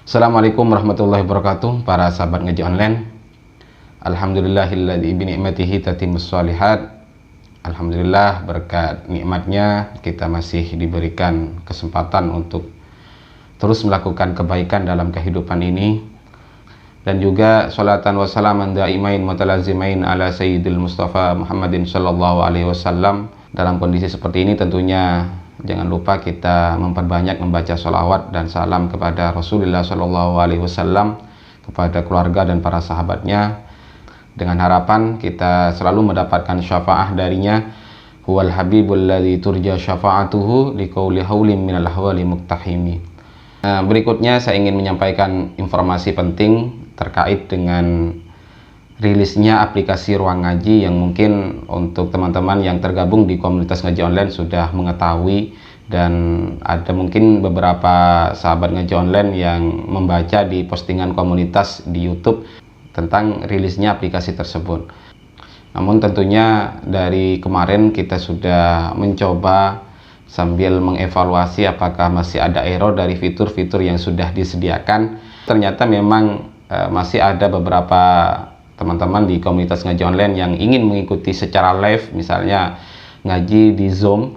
Assalamualaikum warahmatullahi wabarakatuh, para sahabat ngaji online. Alhamdulillahilladzi bi ni'matihi tatimmus shalihat. Alhamdulillah, berkat nikmatnya kita masih diberikan kesempatan untuk terus melakukan kebaikan dalam kehidupan ini. Dan juga sholatan wa salaman daimain mutalazimain ala sayyidil Mustafa Muhammadin sallallahu alaihi wasallam. Dalam kondisi seperti ini tentunya jangan lupa kita memperbanyak membaca sholawat dan salam kepada Rasulullah sallallahu alaihi wasallam, kepada keluarga dan para sahabatnya, dengan harapan kita selalu mendapatkan syafaah darinya. Huwal habibul ladzi turja syafa'atuhu liqauli haulin minal ahwali muktahimi. Berikutnya saya ingin menyampaikan informasi penting terkait dengan rilisnya aplikasi Ruang Ngaji, yang mungkin untuk teman-teman yang tergabung di komunitas ngaji online sudah mengetahui, dan ada mungkin beberapa sahabat ngaji online yang membaca di postingan komunitas di YouTube tentang rilisnya aplikasi tersebut. Namun tentunya dari kemarin kita sudah mencoba sambil mengevaluasi apakah masih ada error dari fitur-fitur yang sudah disediakan. Ternyata memang masih ada beberapa teman-teman di komunitas ngaji online yang ingin mengikuti secara live, misalnya ngaji di Zoom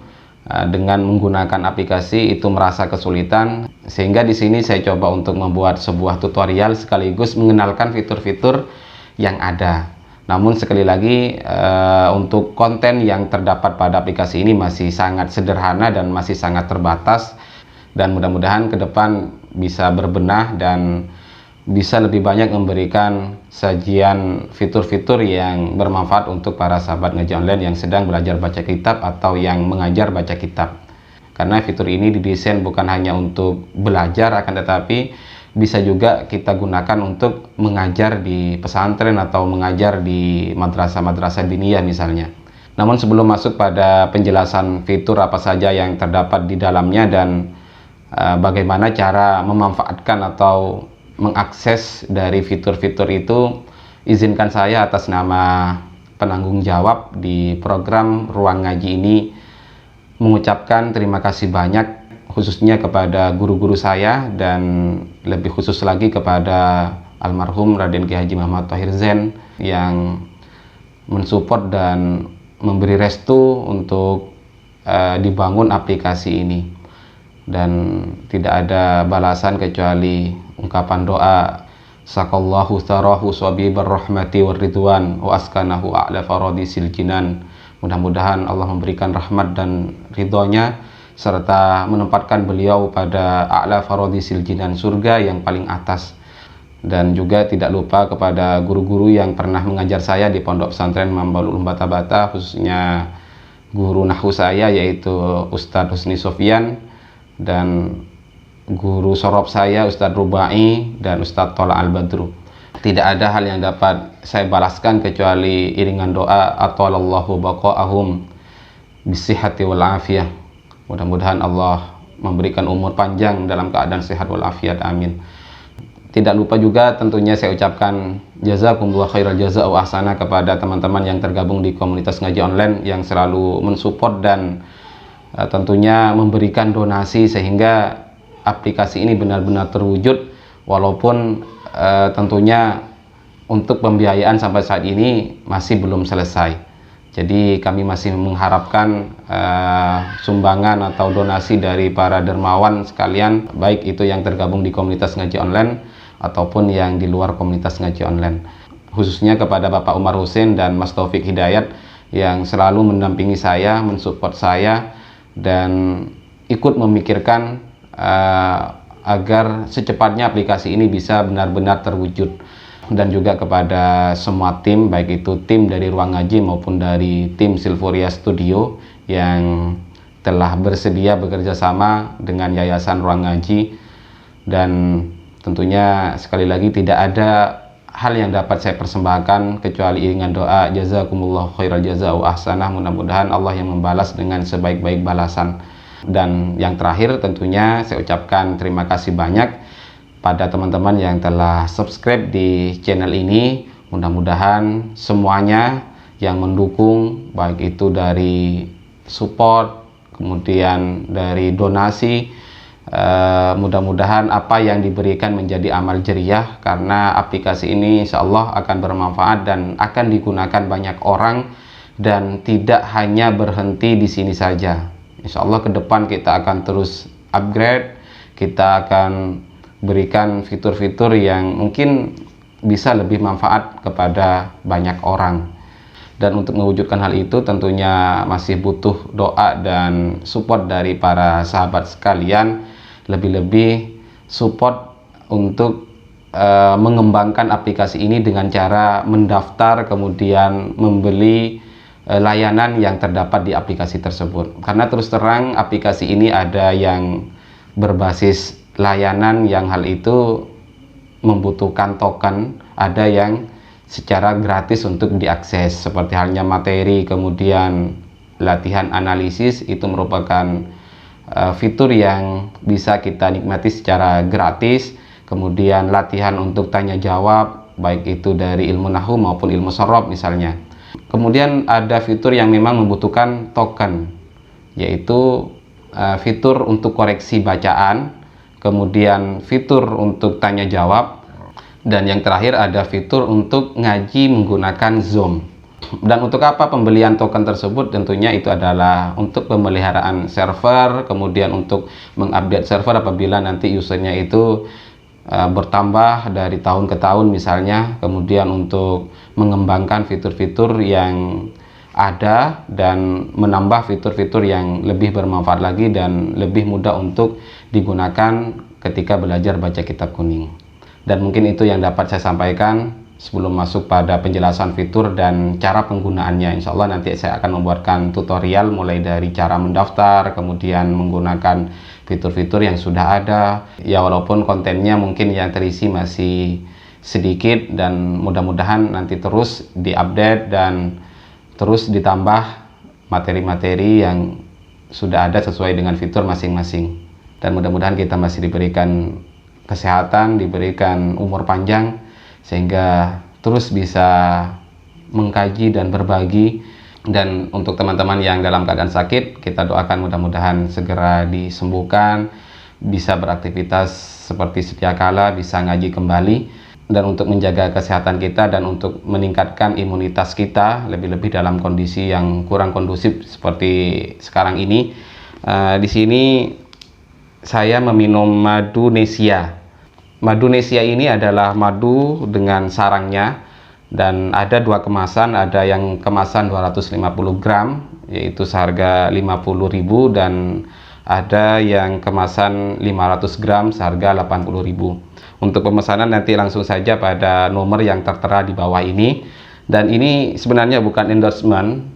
dengan menggunakan aplikasi, itu merasa kesulitan. Sehingga di sini saya coba untuk membuat sebuah tutorial sekaligus mengenalkan fitur-fitur yang ada. Namun sekali lagi untuk konten yang terdapat pada aplikasi ini masih sangat sederhana dan masih sangat terbatas, dan mudah-mudahan ke depan bisa berbenah dan bisa lebih banyak memberikan sajian fitur-fitur yang bermanfaat untuk para sahabat ngaji online yang sedang belajar baca kitab atau yang mengajar baca kitab. Karena fitur ini didesain bukan hanya untuk belajar, akan tetapi bisa juga kita gunakan untuk mengajar di pesantren atau mengajar di madrasah-madrasah diniyah misalnya. Namun sebelum masuk pada penjelasan fitur apa saja yang terdapat di dalamnya dan bagaimana cara memanfaatkan atau mengakses dari fitur-fitur itu, izinkan saya atas nama penanggung jawab di program Ruang Ngaji ini mengucapkan terima kasih banyak, khususnya kepada guru-guru saya, dan lebih khusus lagi kepada almarhum Raden Ki Haji Muhammad Thohir Zain yang mensupport dan memberi restu untuk dibangun aplikasi ini. Dan tidak ada balasan kecuali ungkapan doa, sakallahu tharahu sabibar rahmati warridwan wa askanahu a'la faradisil jinan. Mudah-mudahan Allah memberikan rahmat dan ridhonya serta menempatkan beliau pada a'la faradisil jinan, surga yang paling atas. Dan juga tidak lupa kepada guru-guru yang pernah mengajar saya di Pondok Pesantren Mambalul Bata-Bata, khususnya guru nahwu saya yaitu Ustadz Husni Sofyan, dan guru sorob saya Ustadz Rubai dan Ustadz Tola Al-Badru. Tidak ada hal yang dapat saya balaskan kecuali iringan doa, atalallahu baqa'ahum bisihhati wal afiyah. Mudah-mudahan Allah memberikan umur panjang dalam keadaan sehat wal afiat, amin. Tidak lupa juga tentunya saya ucapkan jazakumullah khairal jazaa wa ahsana kepada teman-teman yang tergabung di komunitas ngaji online yang selalu mensupport dan tentunya memberikan donasi sehingga aplikasi ini benar-benar terwujud, walaupun tentunya untuk pembiayaan sampai saat ini masih belum selesai. Jadi kami masih mengharapkan sumbangan atau donasi dari para dermawan sekalian, baik itu yang tergabung di komunitas ngaji online ataupun yang di luar komunitas ngaji online. Khususnya kepada Bapak Umar Hussein dan Mas Taufik Hidayat yang selalu mendampingi saya, mensupport saya, dan ikut memikirkan agar secepatnya aplikasi ini bisa benar-benar terwujud. Dan juga kepada semua tim, baik itu tim dari Ruang Ngaji maupun dari tim Silvoria Studio yang telah bersedia bekerja sama dengan Yayasan Ruang Ngaji. Dan tentunya sekali lagi tidak ada hal yang dapat saya persembahkan kecuali iringan doa, jazakumullah khairal jazaa wa ahsanah. Mudah-mudahan Allah yang membalas dengan sebaik-baik balasan. Dan yang terakhir tentunya saya ucapkan terima kasih banyak pada teman-teman yang telah subscribe di channel ini. Mudah-mudahan semuanya yang mendukung, baik itu dari support, kemudian dari donasi, Mudah-mudahan apa yang diberikan menjadi amal jariah, karena aplikasi ini insya Allah akan bermanfaat dan akan digunakan banyak orang dan tidak hanya berhenti di sini saja. Insya Allah ke depan kita akan terus upgrade, kita akan berikan fitur-fitur yang mungkin bisa lebih manfaat kepada banyak orang. Dan untuk mewujudkan hal itu tentunya masih butuh doa dan support dari para sahabat sekalian, lebih-lebih support untuk mengembangkan aplikasi ini dengan cara mendaftar kemudian membeli layanan yang terdapat di aplikasi tersebut. Karena terus terang aplikasi ini ada yang berbasis layanan yang hal itu membutuhkan token, ada yang secara gratis untuk diakses, seperti halnya materi, kemudian latihan analisis itu merupakan fitur yang bisa kita nikmati secara gratis. Kemudian latihan untuk tanya jawab, baik itu dari ilmu nahwu maupun ilmu sorob misalnya. Kemudian ada fitur yang memang membutuhkan token, yaitu fitur untuk koreksi bacaan, kemudian fitur untuk tanya jawab, dan yang terakhir ada fitur untuk ngaji menggunakan Zoom. Dan untuk apa pembelian token tersebut? Tentunya itu adalah untuk pemeliharaan server, kemudian untuk mengupdate server apabila nanti usernya itu bertambah dari tahun ke tahun misalnya, kemudian untuk mengembangkan fitur-fitur yang ada dan menambah fitur-fitur yang lebih bermanfaat lagi dan lebih mudah untuk digunakan ketika belajar baca kitab kuning. Dan mungkin itu yang dapat saya sampaikan sebelum masuk pada penjelasan fitur dan cara penggunaannya. Insya Allah nanti saya akan membuatkan tutorial mulai dari cara mendaftar, kemudian menggunakan fitur-fitur yang sudah ada. Ya walaupun kontennya mungkin yang terisi masih sedikit, dan mudah-mudahan nanti terus diupdate dan terus ditambah materi-materi yang sudah ada sesuai dengan fitur masing-masing. Dan mudah-mudahan kita masih diberikan kesehatan, diberikan umur panjang, sehingga terus bisa mengkaji dan berbagi. Dan untuk teman-teman yang dalam keadaan sakit, kita doakan mudah-mudahan segera disembuhkan, bisa beraktivitas seperti sedia kala, bisa ngaji kembali. Dan untuk menjaga kesehatan kita dan untuk meningkatkan imunitas kita, lebih-lebih dalam kondisi yang kurang kondusif seperti sekarang ini. Di sini saya meminum madu Nesia. Madu Nesia ini adalah madu dengan sarangnya, dan ada dua kemasan, ada yang kemasan 250 gram yaitu seharga 50.000, dan ada yang kemasan 500 gram seharga 80.000. Untuk pemesanan nanti langsung saja pada nomor yang tertera di bawah ini. Dan ini sebenarnya bukan endorsement,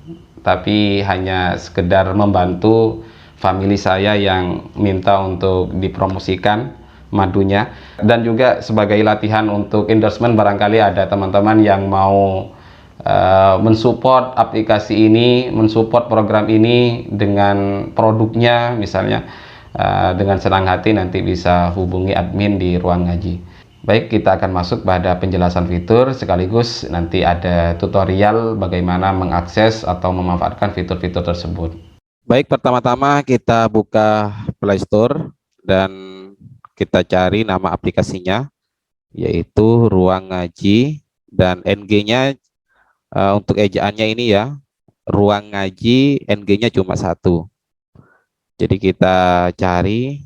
tapi hanya sekedar membantu family saya yang minta untuk dipromosikan madunya. Dan juga sebagai latihan untuk endorsement, barangkali ada teman-teman yang mau mensupport aplikasi ini, mensupport program ini dengan produknya misalnya, dengan senang hati nanti bisa hubungi admin di ruang ngaji. Baik, kita akan masuk pada penjelasan fitur, sekaligus nanti ada tutorial bagaimana mengakses atau memanfaatkan fitur-fitur tersebut. Baik, pertama-tama kita buka Play Store dan kita cari nama aplikasinya, yaitu Ruang Ngaji, dan NG-nya untuk ejaannya ini ya, Ruang Ngaji, NG-nya cuma 1. Jadi kita cari,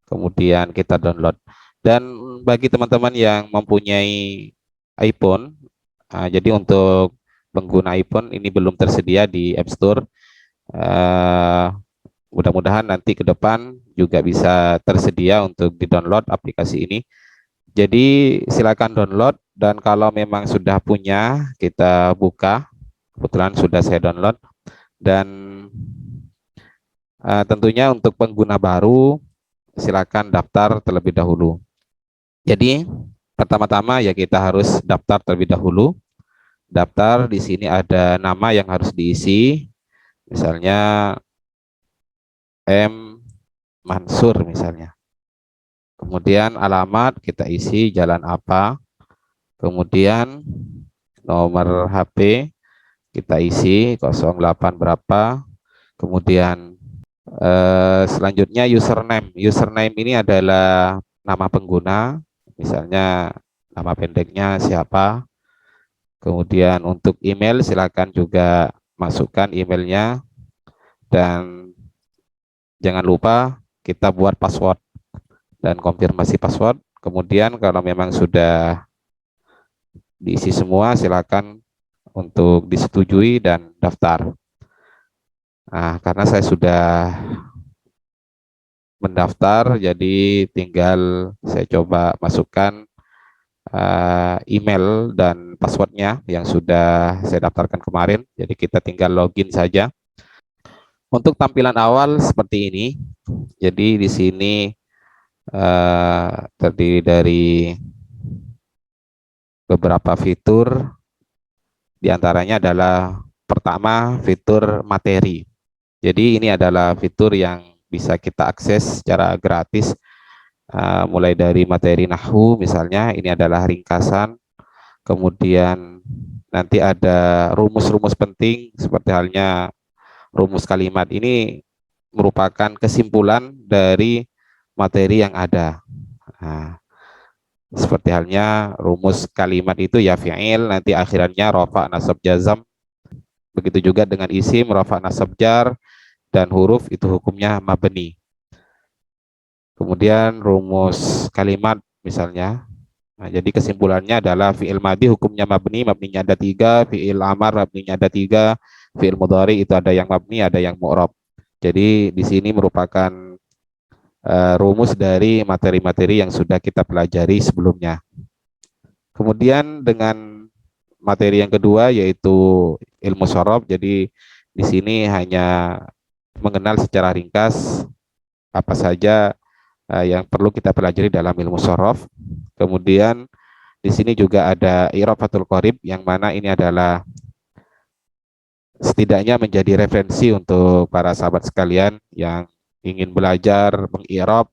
kemudian kita download. Dan bagi teman-teman yang mempunyai iPhone, jadi untuk pengguna iPhone ini belum tersedia di App Store. Mudah-mudahan nanti ke depan juga bisa tersedia untuk di-download aplikasi ini. Jadi silakan download, dan kalau memang sudah punya, kita buka. Kebetulan sudah saya download. Dan tentunya untuk pengguna baru silakan daftar terlebih dahulu. Jadi pertama-tama ya kita harus daftar terlebih dahulu. Daftar, di sini ada nama yang harus diisi. Misalnya M. Mansur misalnya. Kemudian alamat kita isi jalan apa. Kemudian nomor HP kita isi 08 berapa. Kemudian Selanjutnya username. Username ini adalah nama pengguna, misalnya nama pendeknya siapa. Kemudian untuk email silakan juga masukkan emailnya, dan jangan lupa kita buat password dan konfirmasi password. Kemudian kalau memang sudah diisi semua, silakan untuk disetujui dan daftar. Nah, karena saya sudah mendaftar, jadi tinggal saya coba masukkan email dan passwordnya yang sudah saya daftarkan kemarin. Jadi kita tinggal login saja. Untuk tampilan awal seperti ini. Jadi di sini terdiri dari beberapa fitur. Di antaranya adalah pertama fitur materi. Jadi ini adalah fitur yang bisa kita akses secara gratis, mulai dari materi nahwu misalnya, ini adalah ringkasan, kemudian nanti ada rumus-rumus penting seperti halnya rumus kalimat. Ini merupakan kesimpulan dari materi yang ada. Nah, seperti halnya rumus kalimat itu ya fi'il, nanti akhirannya rofa nasab jazam. Begitu juga dengan isim, rofa nasab jar, dan huruf itu hukumnya mabni. Kemudian rumus kalimat misalnya. Nah, jadi kesimpulannya adalah fi'il madhi hukumnya mabni, mabninya ada tiga, fi'il amar mabninya ada tiga, fi'il mudhari itu ada yang mabni, ada yang mu'rab. Jadi di sini merupakan rumus dari materi-materi yang sudah kita pelajari sebelumnya. Kemudian dengan materi yang kedua yaitu ilmu sorof. Jadi di sini hanya mengenal secara ringkas apa saja yang perlu kita pelajari dalam ilmu sorof. Kemudian di sini juga ada i'rabatul qarib, yang mana ini adalah setidaknya menjadi referensi untuk para sahabat sekalian yang ingin belajar meng'irab,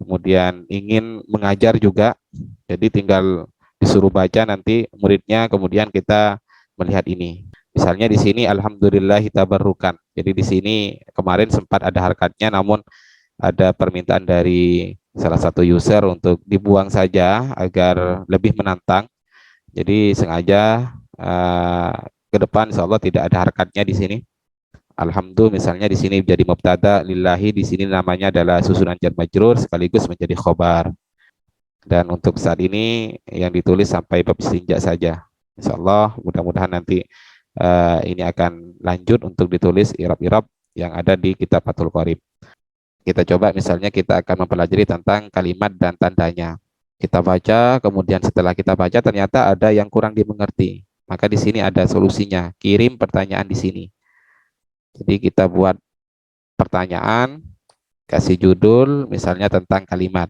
kemudian ingin mengajar juga. Jadi tinggal disuruh baca nanti muridnya, kemudian kita melihat ini. Misalnya di sini alhamdulillah tabarrukan. Jadi di sini kemarin sempat ada harkatnya, namun ada permintaan dari salah satu user untuk dibuang saja agar lebih menantang. Jadi sengaja ke depan insya Allah tidak ada harkatnya di sini. Alhamdulillah misalnya di sini jadi mubtada, lillahi di sini namanya adalah susunan jar majrur sekaligus menjadi khobar. Dan untuk saat ini yang ditulis sampai bab istinja saja. Insya Allah mudah-mudahan nanti ini akan lanjut untuk ditulis irab-irab yang ada di kitab Fathul Qorib. Kita coba misalnya kita akan mempelajari tentang kalimat dan tandanya. Kita baca, kemudian setelah kita baca ternyata ada yang kurang dimengerti. Maka di sini ada solusinya, kirim pertanyaan di sini. Jadi kita buat pertanyaan, kasih judul misalnya tentang kalimat.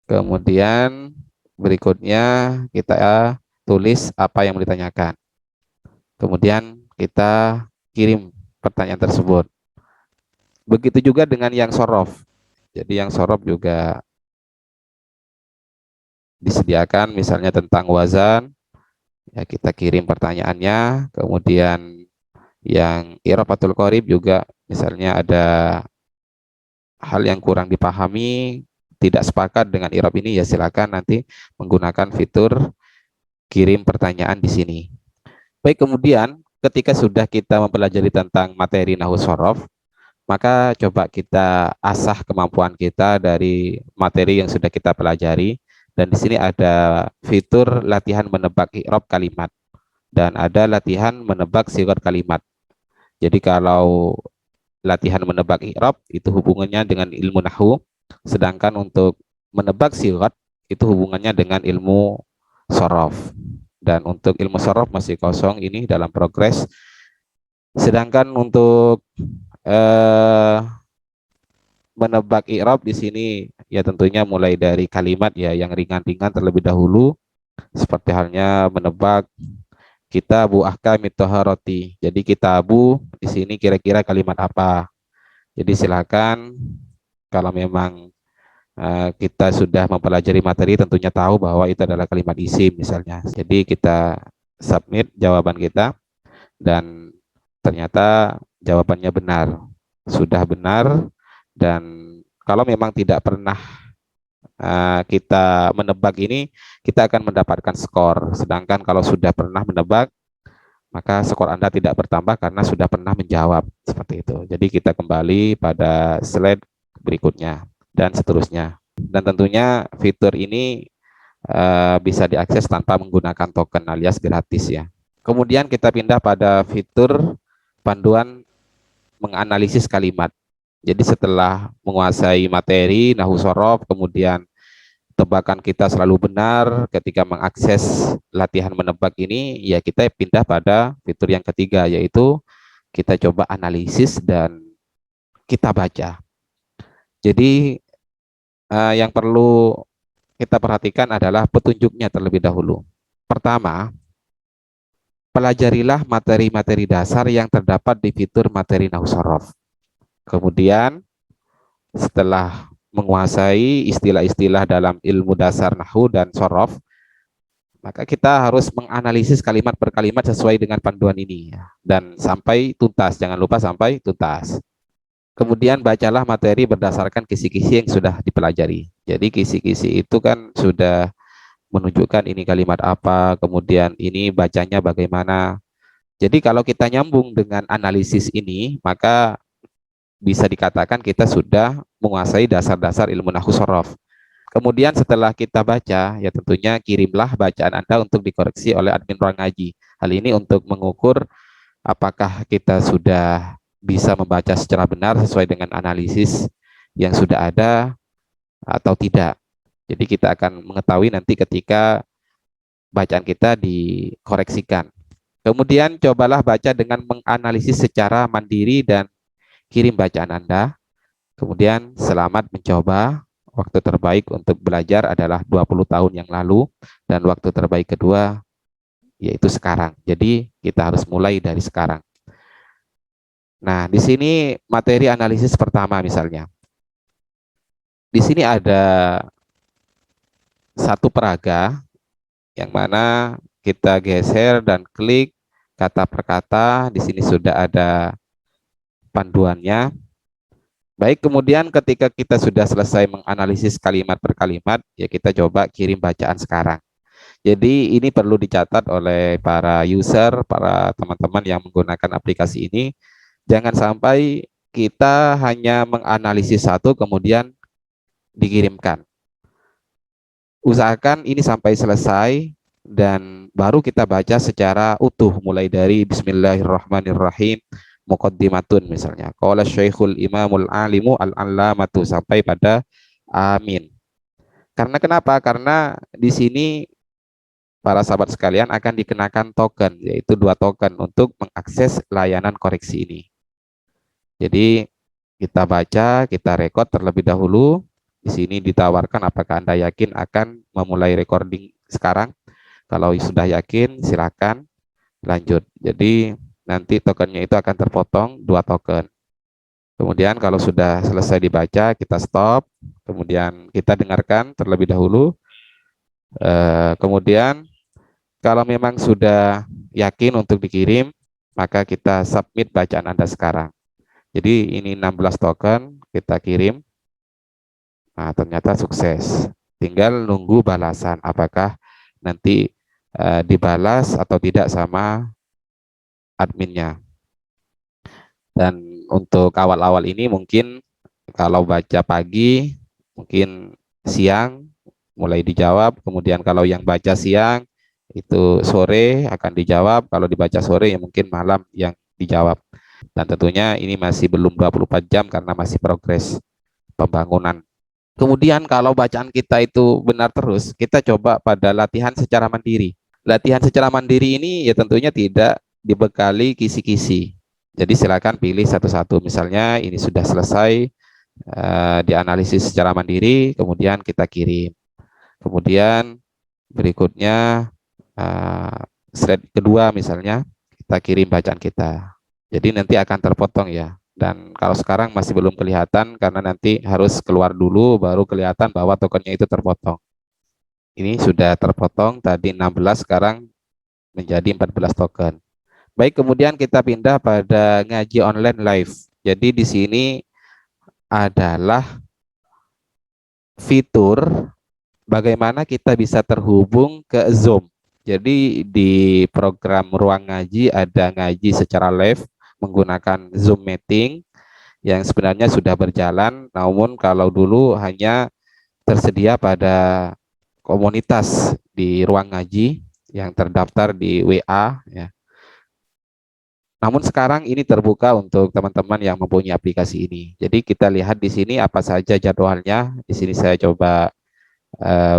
Kemudian berikutnya kita tulis apa yang mau ditanyakan. Kemudian kita kirim pertanyaan tersebut. Begitu juga dengan yang sorof. Jadi yang sorof juga disediakan misalnya tentang wazan, ya kita kirim pertanyaannya. Kemudian yang i'rabatul qorib juga misalnya ada hal yang kurang dipahami, tidak sepakat dengan i'rab ini, ya silakan nanti menggunakan fitur kirim pertanyaan di sini. Baik, kemudian ketika sudah kita mempelajari tentang materi nahwu sorof, maka coba kita asah kemampuan kita dari materi yang sudah kita pelajari. Dan di sini ada fitur latihan menebak i'rab kalimat dan ada latihan menebak sigat kalimat. Jadi kalau latihan menebak i'rab itu hubungannya dengan ilmu nahwu, sedangkan untuk menebak sigat itu hubungannya dengan ilmu sorof. Dan untuk ilmu sorof masih kosong, ini dalam progres. Sedangkan untuk menebak i'rab di sini ya tentunya mulai dari kalimat ya yang ringan-ringan terlebih dahulu, seperti halnya menebak kitabu ahkamit thaharati. Jadi kitabu di sini kira-kira kalimat apa. Jadi silakan kalau memang kita sudah mempelajari materi tentunya tahu bahwa itu adalah kalimat isim misalnya. Jadi kita submit jawaban kita dan ternyata jawabannya benar. sudah benar, dan kalau memang tidak pernah kita menebak ini, kita akan mendapatkan skor. Sedangkan kalau sudah pernah menebak, maka skor Anda tidak bertambah karena sudah pernah menjawab. Seperti itu. Jadi kita kembali pada slide berikutnya dan seterusnya. Dan tentunya fitur ini bisa diakses tanpa menggunakan token alias gratis ya. Kemudian kita pindah pada fitur panduan menganalisis kalimat. Jadi setelah menguasai materi, nahwu sorof, kemudian tebakan kita selalu benar ketika mengakses latihan menebak ini, ya kita pindah pada fitur yang ketiga, yaitu kita coba analisis dan kita baca. Jadi yang perlu kita perhatikan adalah petunjuknya terlebih dahulu. Pertama, pelajarilah materi-materi dasar yang terdapat di fitur materi nahwu sorof. Kemudian setelah menguasai istilah-istilah dalam ilmu dasar nahwu dan sorof, maka kita harus menganalisis kalimat per kalimat sesuai dengan panduan ini ya. Dan sampai tuntas, jangan lupa sampai tuntas. Kemudian bacalah materi berdasarkan kisi-kisi yang sudah dipelajari. Jadi kisi-kisi itu kan sudah menunjukkan ini kalimat apa, kemudian ini bacanya bagaimana. Jadi kalau kita nyambung dengan analisis ini, maka bisa dikatakan kita sudah menguasai dasar-dasar ilmu nahwu sorof. Kemudian setelah kita baca, ya tentunya kirimlah bacaan Anda untuk dikoreksi oleh admin ruang ngaji. Hal ini untuk mengukur apakah kita sudah bisa membaca secara benar sesuai dengan analisis yang sudah ada atau tidak. Jadi kita akan mengetahui nanti ketika bacaan kita dikoreksikan. Kemudian cobalah baca dengan menganalisis secara mandiri dan kirim bacaan Anda. Kemudian selamat mencoba. Waktu terbaik untuk belajar adalah 20 tahun yang lalu, dan waktu terbaik kedua yaitu sekarang. Jadi kita harus mulai dari sekarang. Nah, di sini materi analisis pertama misalnya. Di sini ada satu peraga yang mana kita geser dan klik kata per kata. Di sini sudah ada panduannya. Baik, kemudian ketika kita sudah selesai menganalisis kalimat per kalimat, ya kita coba kirim bacaan sekarang. Jadi ini perlu dicatat oleh para user, para teman-teman yang menggunakan aplikasi ini. Jangan sampai kita hanya menganalisis satu kemudian dikirimkan. Usahakan ini sampai selesai dan baru kita baca secara utuh, mulai dari Bismillahirrahmanirrahim, muqaddimatun misalnya. Qala Syekhul Imamul Alimu Al-Allamatu sampai pada amin. Karena kenapa? Karena di sini para sahabat sekalian akan dikenakan token, yaitu 2 token untuk mengakses layanan koreksi ini. Jadi kita baca, kita rekod terlebih dahulu. Di sini ditawarkan apakah Anda yakin akan memulai recording sekarang. Kalau sudah yakin, silakan lanjut. Jadi nanti tokennya itu akan terpotong 2 token. Kemudian kalau sudah selesai dibaca, kita stop. Kemudian kita dengarkan terlebih dahulu. Kemudian kalau memang sudah yakin untuk dikirim, maka kita submit bacaan Anda sekarang. Jadi ini 16 token, kita kirim. Nah, ternyata sukses. Tinggal nunggu balasan, apakah nanti dibalas atau tidak sama adminnya. Dan untuk awal-awal ini mungkin kalau baca pagi, mungkin siang mulai dijawab. Kemudian kalau yang baca siang, itu sore akan dijawab. Kalau dibaca sore, ya mungkin malam yang dijawab. Dan tentunya ini masih belum 24 jam karena masih progres pembangunan. Kemudian kalau bacaan kita itu benar terus, kita coba pada latihan secara mandiri. Latihan secara mandiri ini ya tentunya tidak dibekali kisi-kisi. Jadi silakan pilih satu-satu. Misalnya ini sudah selesai dianalisis secara mandiri, kemudian kita kirim. Kemudian berikutnya slide kedua misalnya, kita kirim bacaan kita. Jadi nanti akan terpotong ya. Dan kalau sekarang masih belum kelihatan karena nanti harus keluar dulu baru kelihatan bahwa tokennya itu terpotong. Ini sudah terpotong tadi 16, sekarang menjadi 14 token. Baik, kemudian kita pindah pada ngaji online live. Jadi di sini adalah fitur bagaimana kita bisa terhubung ke Zoom. Jadi di program Ruang Ngaji ada ngaji secara live menggunakan Zoom meeting yang sebenarnya sudah berjalan, namun kalau dulu hanya tersedia pada komunitas di Ruang Ngaji yang terdaftar di WA ya. Namun sekarang ini terbuka untuk teman-teman yang mempunyai aplikasi ini. Jadi kita lihat di sini apa saja jadwalnya. Di sini saya coba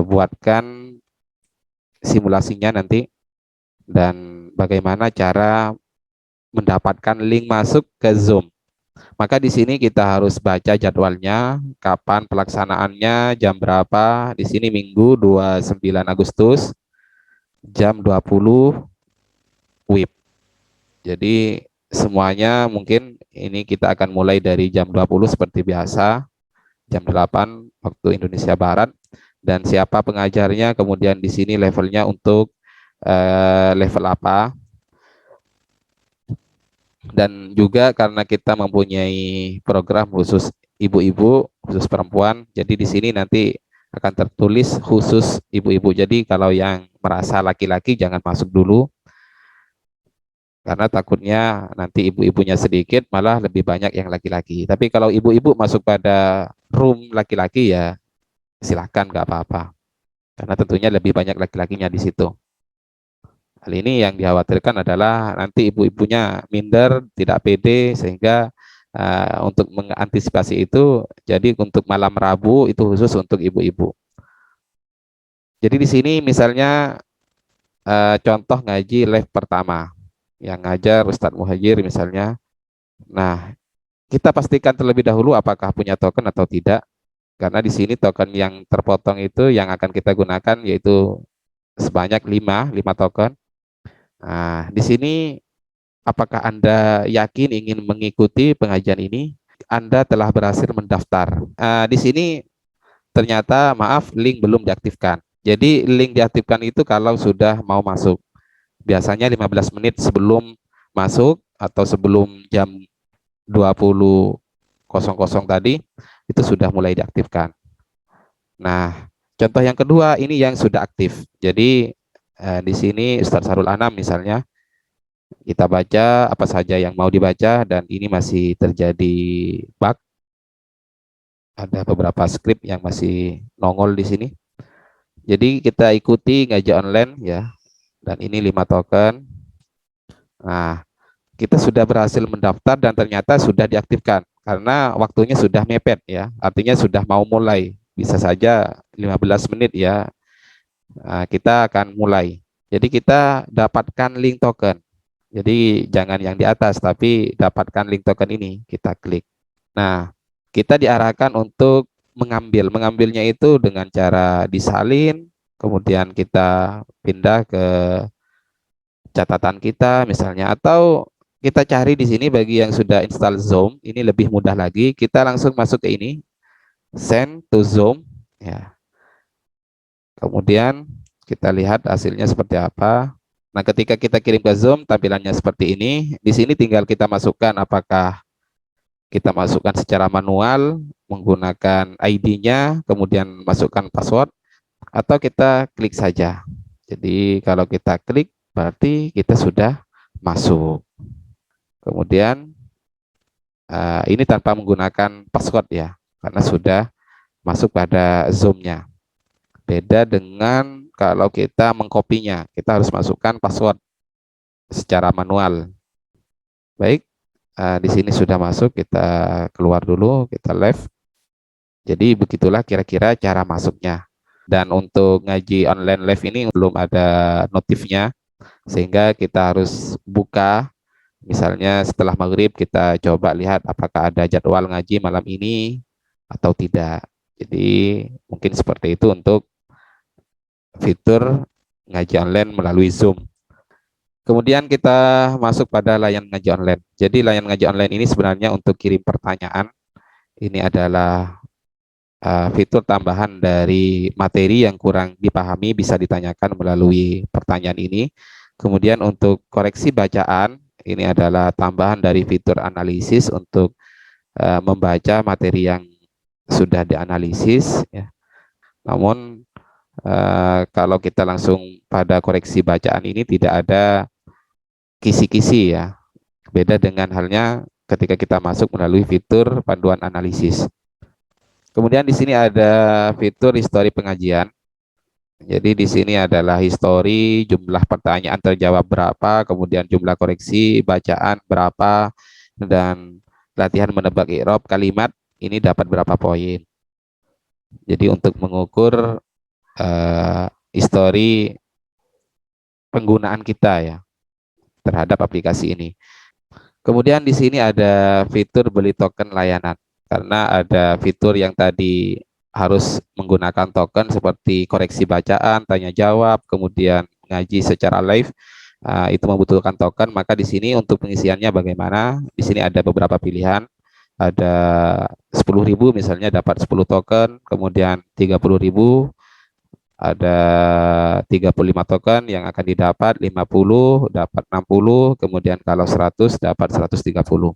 buatkan simulasinya nanti dan bagaimana cara mendapatkan link masuk ke Zoom. Maka di sini kita harus baca jadwalnya, kapan pelaksanaannya, jam berapa. Di sini Minggu 29 Agustus jam 20 WIB. Jadi semuanya mungkin ini kita akan mulai dari jam 20 seperti biasa, jam 8 waktu Indonesia Barat, dan siapa pengajarnya, kemudian di sini levelnya untuk level apa, dan juga karena kita mempunyai program khusus ibu-ibu, khusus perempuan, jadi di sini nanti akan tertulis khusus ibu-ibu. Jadi kalau yang merasa laki-laki jangan masuk dulu, karena takutnya nanti ibu-ibunya sedikit malah lebih banyak yang laki-laki. Tapi kalau ibu-ibu masuk pada room laki-laki ya silakan, nggak apa-apa. Karena tentunya lebih banyak laki-lakinya di situ. Hal ini yang dikhawatirkan adalah nanti ibu-ibunya minder, tidak pede, sehingga untuk mengantisipasi itu, jadi untuk malam Rabu itu khusus untuk ibu-ibu. Jadi di sini misalnya contoh ngaji live pertama, yang ngajar Ustadz Muhajir misalnya. Nah, kita pastikan terlebih dahulu apakah punya token atau tidak, karena di sini token yang terpotong itu yang akan kita gunakan yaitu sebanyak 5 token. Nah, di sini apakah Anda yakin ingin mengikuti pengajian ini? Anda telah berhasil mendaftar. Di sini ternyata maaf link belum diaktifkan. Jadi link diaktifkan itu kalau sudah mau masuk. Biasanya 15 menit sebelum masuk atau sebelum jam 20.00 tadi itu sudah mulai diaktifkan. Nah, contoh yang kedua ini yang sudah aktif. Jadi di sini Ustadz Sarul Anam misalnya, kita baca apa saja yang mau dibaca dan ini masih terjadi bug. Ada beberapa skrip yang masih nongol di sini. Jadi kita ikuti ngaji online ya. Dan ini 5 token. Nah, kita sudah berhasil mendaftar dan ternyata sudah diaktifkan karena waktunya sudah mepet ya. Artinya sudah mau mulai. Bisa saja 15 menit ya. Nah, kita akan mulai. Jadi kita dapatkan link token. Jadi jangan yang di atas, tapi dapatkan link token ini, kita klik. Nah, kita diarahkan untuk mengambil. Mengambilnya itu dengan cara disalin, kemudian kita pindah ke catatan kita misalnya, atau kita cari di sini bagi yang sudah install Zoom, ini lebih mudah lagi. Kita langsung masuk ke ini, send to Zoom, ya. Kemudian kita lihat hasilnya seperti apa. Nah, ketika kita kirim ke Zoom, tampilannya seperti ini. Di sini tinggal kita masukkan apakah kita masukkan secara manual menggunakan ID-nya, kemudian masukkan password, atau kita klik saja. Jadi kalau kita klik, berarti kita sudah masuk. Kemudian ini tanpa menggunakan password ya, karena sudah masuk pada Zoom-nya. Beda dengan kalau kita mengkopinya, kita harus masukkan password secara manual. Baik, di sini sudah masuk, kita keluar dulu, kita live. Jadi begitulah kira-kira cara masuknya. Dan untuk ngaji online live ini belum ada notifnya, sehingga kita harus buka. Misalnya setelah maghrib kita coba lihat apakah ada jadwal ngaji malam ini atau tidak. Jadi mungkin seperti itu untuk fitur ngaji online melalui Zoom. Kemudian kita masuk pada layanan ngaji online. Jadi layanan ngaji online ini sebenarnya untuk kirim pertanyaan. Ini adalah fitur tambahan dari materi yang kurang dipahami, bisa ditanyakan melalui pertanyaan ini. Kemudian untuk koreksi bacaan, ini adalah tambahan dari fitur analisis untuk membaca materi yang sudah dianalisis ya. Namun kalau kita langsung pada koreksi bacaan ini tidak ada kisi-kisi ya. Beda dengan halnya ketika kita masuk melalui fitur panduan analisis. Kemudian di sini ada fitur histori pengajian. Jadi di sini adalah histori, jumlah pertanyaan terjawab berapa, kemudian jumlah koreksi bacaan berapa, dan latihan menebak i'rab kalimat ini dapat berapa poin. Jadi untuk mengukur histori penggunaan kita ya terhadap aplikasi ini. Kemudian di sini ada fitur beli token layanan. Karena ada fitur yang tadi harus menggunakan token seperti koreksi bacaan, tanya jawab, kemudian ngaji secara live, itu membutuhkan token. Maka di sini untuk pengisiannya bagaimana? Di sini ada beberapa pilihan. Ada 10.000 misalnya dapat 10 token, kemudian 30.000 ada 35 token yang akan didapat, 50 dapat 60, kemudian kalau 100 dapat 130.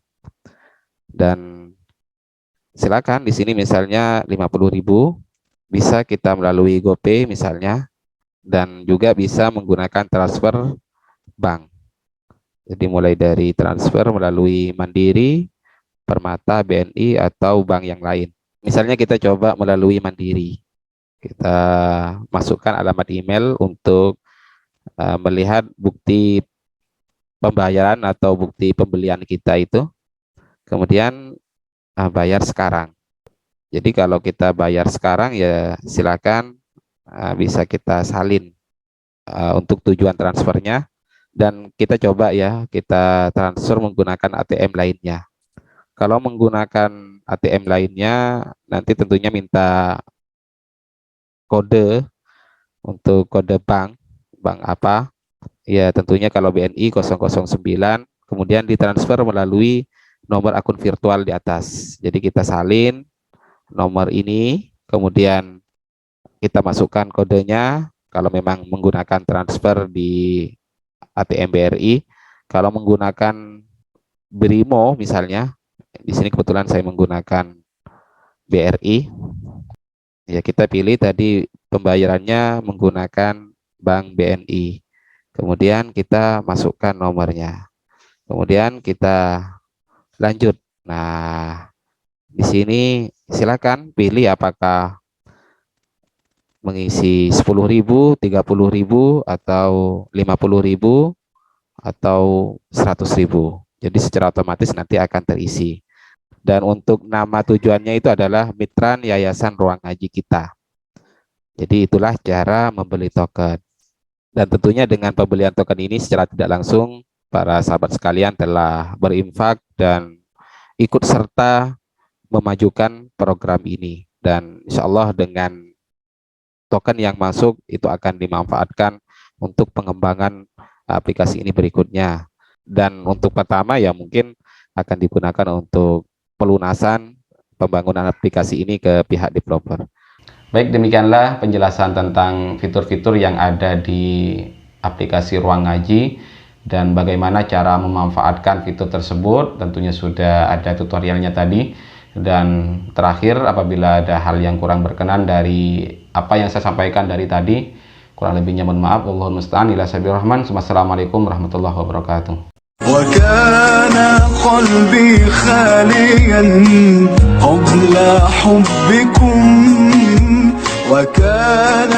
Dan silakan di sini misalnya 50.000 bisa kita melalui GoPay misalnya, dan juga bisa menggunakan transfer bank. Jadi mulai dari transfer melalui Mandiri, Permata, BNI atau bank yang lain. Misalnya kita coba melalui Mandiri. Kita masukkan alamat email untuk melihat bukti pembayaran atau bukti pembelian kita itu. Kemudian bayar sekarang. Jadi kalau kita bayar sekarang ya silakan bisa kita salin untuk tujuan transfernya, dan kita coba ya kita transfer menggunakan ATM lainnya. Kalau menggunakan ATM lainnya nanti tentunya minta kode untuk kode bank apa ya, tentunya kalau BNI 009, kemudian ditransfer melalui nomor akun virtual di atas. Jadi kita salin nomor ini, kemudian kita masukkan kodenya kalau memang menggunakan transfer di ATM BRI. Kalau menggunakan Brimo misalnya, di sini kebetulan saya menggunakan BRI, ya kita pilih tadi pembayarannya menggunakan bank BNI. Kemudian kita masukkan nomornya. Kemudian kita lanjut. Nah, di sini silakan pilih apakah mengisi 10.000, 30.000 atau 50.000 atau 100.000. Jadi secara otomatis nanti akan terisi. Dan untuk nama tujuannya itu adalah Mitra Yayasan Ruang Ngaji kita. Jadi itulah cara membeli token. Dan tentunya dengan pembelian token ini secara tidak langsung para sahabat sekalian telah berinfak dan ikut serta memajukan program ini. Dan insya Allah dengan token yang masuk itu akan dimanfaatkan untuk pengembangan aplikasi ini berikutnya. Dan untuk pertama ya mungkin akan digunakan untuk pelunasan pembangunan aplikasi ini ke pihak developer. Baik, demikianlah penjelasan tentang fitur-fitur yang ada di aplikasi Ruang Ngaji dan bagaimana cara memanfaatkan fitur tersebut. Tentunya sudah ada tutorialnya tadi. Dan terakhir, apabila ada hal yang kurang berkenan dari apa yang saya sampaikan dari tadi, kurang lebihnya mohon maaf. Wallahul musta'an ila sabir rahman. Wassalamualaikum warahmatullahi wabarakatuh. وكان قلبي خاليا قبل حبكم وكان